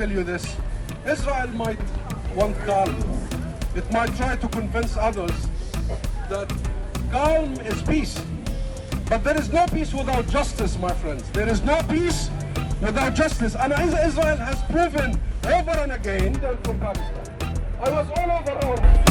tell you this. Israel might want calm. It might try to convince others that calm is peace. But there is no peace without justice, my friends. There is no peace without justice. And Israel has proven over and again that from Palestine. I was all over our